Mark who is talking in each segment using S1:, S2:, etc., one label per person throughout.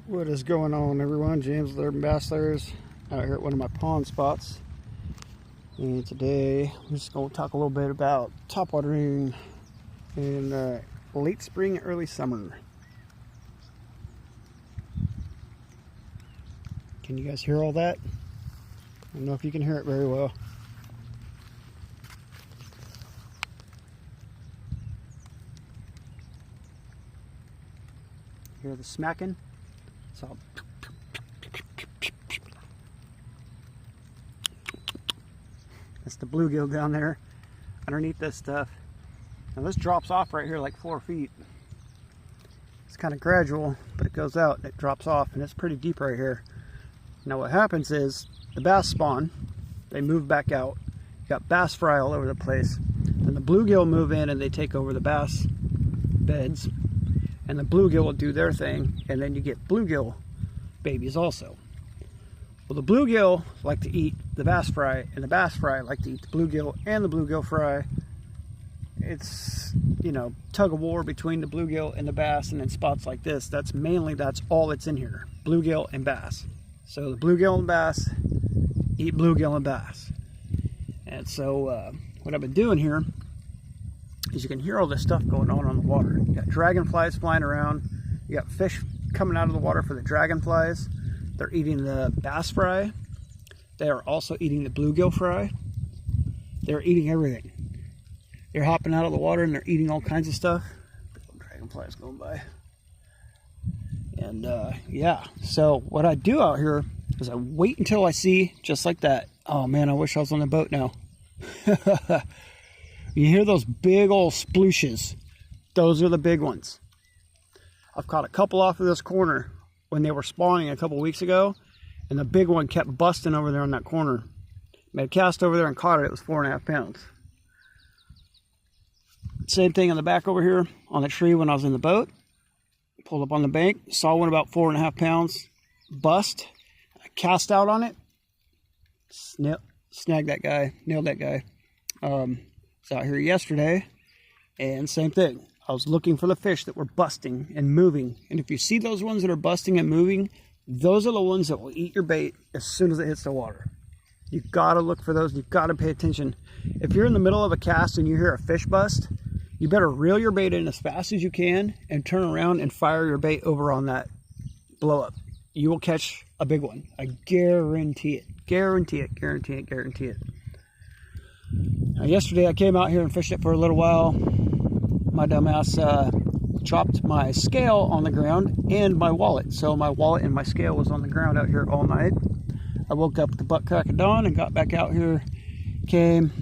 S1: What is going on, everyone? James Urban Bass Layers out here at one of my pond spots, and today I'm just going to talk a little bit about topwatering in late spring, early summer. Can you guys hear all that? I don't know if you can hear it very well. Hear the smacking? It's all. That's the bluegill down there underneath this stuff. Now this drops off right here like 4 feet. It's kind of gradual, but it goes out and it drops off, and it's pretty deep right here. Now what happens is the bass spawn, they move back out. You got bass fry all over the place. Then the bluegill move in and they take over the bass beds. And the bluegill will do their thing, and then you get bluegill babies also. Well, the bluegill like to eat the bass fry, and the bass fry like to eat the bluegill and the bluegill fry. It's, you know, tug of war between the bluegill and the bass, and in spots like this, that's all that's in here, bluegill and bass. So the bluegill and bass eat bluegill and bass. And so what I've been doing here is you can hear all this stuff going on the water. You got dragonflies flying around. You got fish coming out of the water for the dragonflies. They're eating the bass fry. They are also eating the bluegill fry. They're eating everything. They're hopping out of the water and they're eating all kinds of stuff. Dragonflies going by. And yeah, so what I do out here is I wait until I see just like that. Oh man, I wish I was on the boat now. You hear those big old splooshes. Those are the big ones. I've caught a couple off of this corner when they were spawning a couple weeks ago, and the big one kept busting over there on that corner. Made a cast over there and caught it. It was 4.5 pounds. Same thing on the back over here on the tree when I was in the boat. Pulled up on the bank, saw one about 4.5 pounds, bust. I cast out on it, snagged that guy, nailed that guy. Was out here yesterday, and same thing. I was looking for the fish that were busting and moving, and if you see those ones that are busting and moving, those are the ones that will eat your bait as soon as it hits the water. You've got to look for those. You've got to pay attention. If you're in the middle of a cast and you hear a fish bust, you better reel your bait in as fast as you can and turn around and fire your bait over on that blow up. You will catch a big one. I guarantee it. Guarantee it. Guarantee it. Guarantee it. Now, yesterday I came out here and fished it for a little while. My dumbass dropped my scale on the ground and my wallet. So my wallet and my scale was on the ground out here all night. I woke up at the butt crack of dawn and got back out here. Came,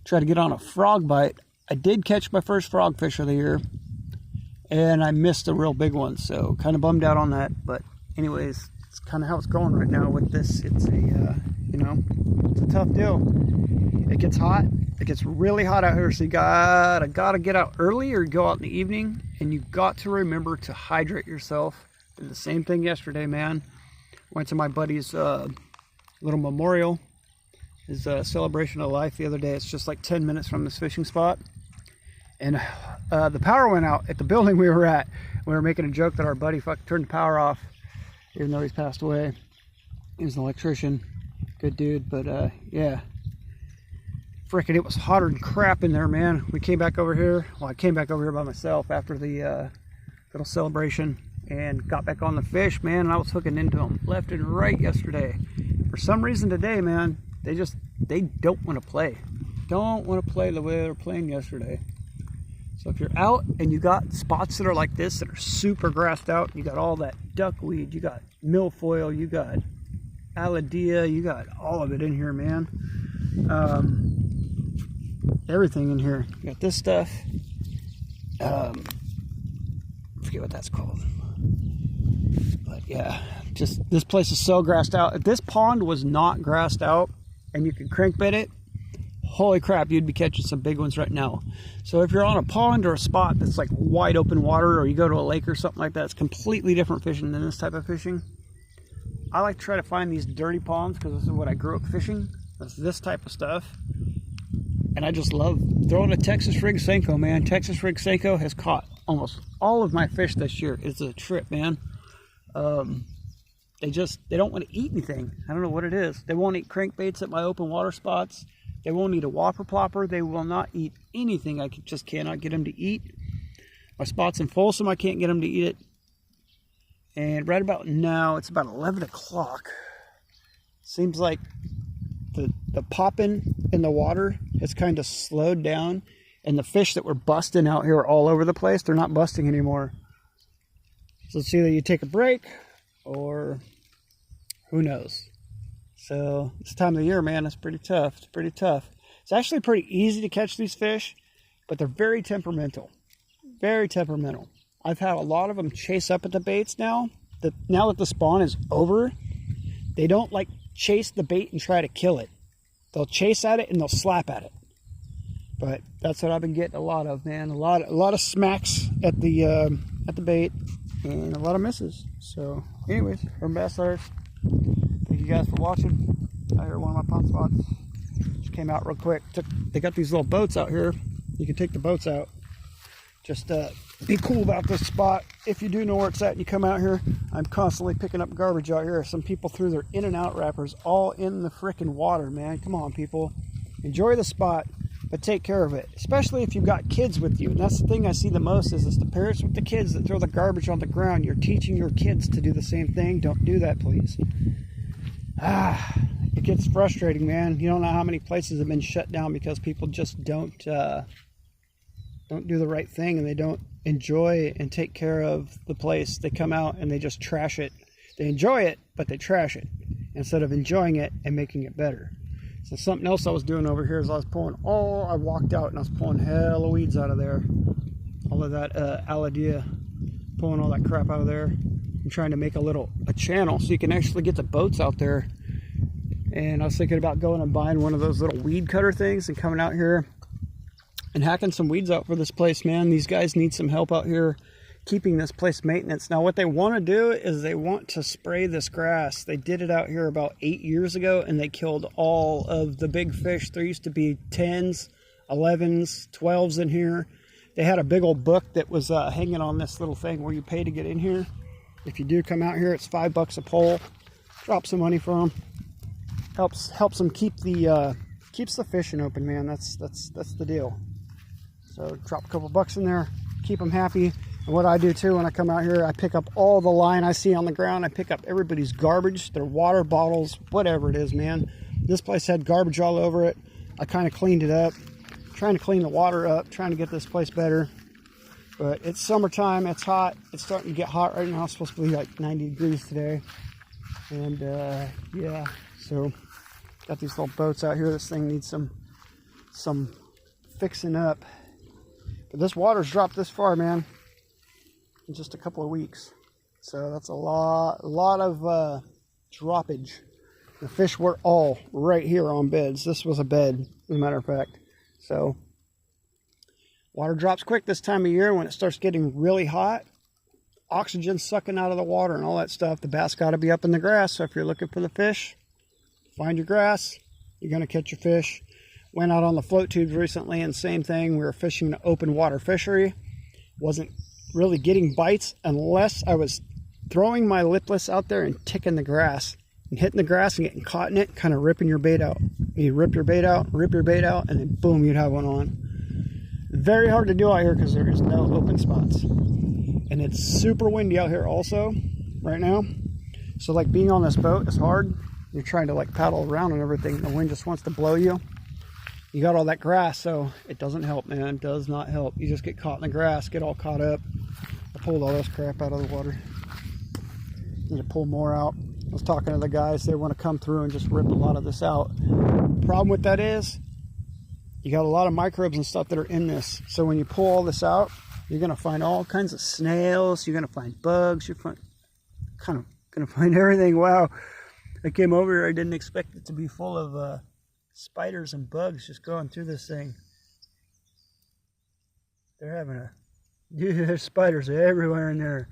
S1: tried to get on a frog bite. I did catch my first frog fish of the year, and I missed a real big one. So kind of bummed out on that. But anyways, it's kind of how it's going right now with this. It's a, you know, it's a tough deal. It gets hot. It gets really hot out here, so you gotta get out early or go out in the evening, and you got to remember to hydrate yourself. Did the same thing yesterday, man. Went to my buddy's little memorial, his celebration of life the other day. It's just like 10 minutes from this fishing spot, and the power went out at the building we were at. We were making a joke that our buddy turned the power off, even though he's passed away. He was an electrician, good dude, but yeah. Frickin', it was hotter than crap in there, man. We came back over here. Well, I came back over here by myself after the little celebration and got back on the fish, man, and I was hooking into them left and right yesterday. For some reason today, man, they don't want to play. Don't want to play the way they were playing yesterday. So if you're out and you got spots that are like this that are super grassed out, you got all that duckweed, you got milfoil, you got alidea, you got all of it in here, man. Everything in here. You got this stuff. I forget what that's called. But yeah, just this place is so grassed out. If this pond was not grassed out and you could crankbait it, holy crap, you'd be catching some big ones right now. So if you're on a pond or a spot that's like wide open water, or you go to a lake or something like that, it's completely different fishing than this type of fishing. I like to try to find these dirty ponds because this is what I grew up fishing. That's this type of stuff. And I just love throwing a Texas rig Senko, man. Texas rig Senko has caught almost all of my fish this year. It's a trip, man. They don't want to eat anything. I don't know what it is. They won't eat crankbaits at my open water spots. They won't eat a whopper plopper. They will not eat anything. I just cannot get them to eat. My spots in Folsom, I can't get them to eat it. And right about now, it's about 11 o'clock. Seems like the popping in the water has kind of slowed down. And the fish that were busting out here all over the place, they're not busting anymore. So it's either you take a break or who knows. So this time of the year, man, it's pretty tough. It's pretty tough. It's actually pretty easy to catch these fish, but they're very temperamental. Very temperamental. I've had a lot of them chase up at the baits now. Now that the spawn is over, they don't like chase the bait and try to kill it. They'll chase at it and they'll slap at it. But that's what I've been getting a lot of, man. A lot of smacks at the bait and a lot of misses. So, anyways, Urban Bass Layers, thank you guys for watching. I heard one of my pond spots. Just came out real quick. They got these little boats out here. You can take the boats out. Just be cool about this spot. If you do know where it's at and you come out here, I'm constantly picking up garbage out here. Some people threw their in and out wrappers all in the frickin' water, man. Come on, people. Enjoy the spot, but take care of it. Especially if you've got kids with you. And that's the thing I see the most is the parents with the kids that throw the garbage on the ground. You're teaching your kids to do the same thing. Don't do that, please. It gets frustrating, man. You don't know how many places have been shut down because people just don't do the right thing and they don't enjoy and take care of the place. They come out and they just trash it. They enjoy it, but they trash it instead of enjoying it and making it better. So something else I was doing over here is I walked out and I was pulling hella weeds out of there. All of that alidea, pulling all that crap out of there. I'm trying to make a channel so you can actually get the boats out there. And I was thinking about going and buying one of those little weed cutter things and coming out here and hacking some weeds out for this place, man. These guys need some help out here keeping this place maintenance. Now what they want to do is they want to spray this grass. They did it out here about 8 years ago and they killed all of the big fish. There used to be 10s, 11s, 12s in here. They had a big old book that was hanging on this little thing where you pay to get in here. If you do come out here, it's $5 a pole. Drop some money for them. Helps them keeps the fishing open, man. That's the deal. So drop a couple bucks in there, keep them happy. And what I do too when I come out here, I pick up all the line I see on the ground. I pick up everybody's garbage, their water bottles, whatever it is, man. This place had garbage all over it. I kind of cleaned it up, trying to clean the water up, trying to get this place better. But it's summertime, it's hot. It's starting to get hot right now. It's supposed to be like 90 degrees today. And yeah, so got these little boats out here. This thing needs some fixing up. But this water's dropped this far, man, in just a couple of weeks. So that's a lot of droppage. The fish were all right here on beds. This was a bed, as a matter of fact. So water drops quick this time of year when it starts getting really hot. Oxygen sucking out of the water and all that stuff. The bass got to be up in the grass. So if you're looking for the fish, find your grass. You're going to catch your fish. Went out on the float tubes recently and same thing. We were fishing an open water fishery. Wasn't really getting bites unless I was throwing my lipless out there and ticking the grass and hitting the grass and getting caught in it, kind of ripping your bait out. You rip your bait out, and then boom, you'd have one on. Very hard to do out here because there is no open spots. And it's super windy out here also right now. So like being on this boat is hard. You're trying to like paddle around and everything. The wind just wants to blow you. You got all that grass, so it doesn't help, man. It does not help. You just get caught in the grass, get all caught up. I pulled all this crap out of the water. Need to pull more out. I was talking to the guys. They want to come through and just rip a lot of this out. The problem with that is you got a lot of microbes and stuff that are in this. So when you pull all this out, you're going to find all kinds of snails. You're going to find bugs. You're going to find everything. Wow. I came over here. I didn't expect it to be full of spiders and bugs just going through this thing. They're having dude, there's spiders everywhere in there.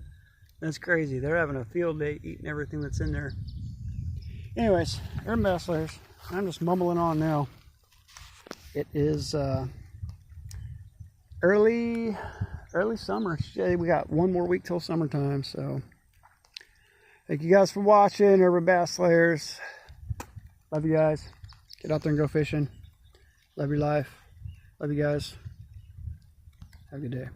S1: That's crazy. They're having a field day eating everything that's in there. Anyways, Urban Bass Layers. I'm just mumbling on now. It is early summer. We got one more week till summertime, so Thank you guys for watching, Urban Bass Slayers. Love you guys. Get out there and go fishing. Love your life. Love you guys. Have a good day.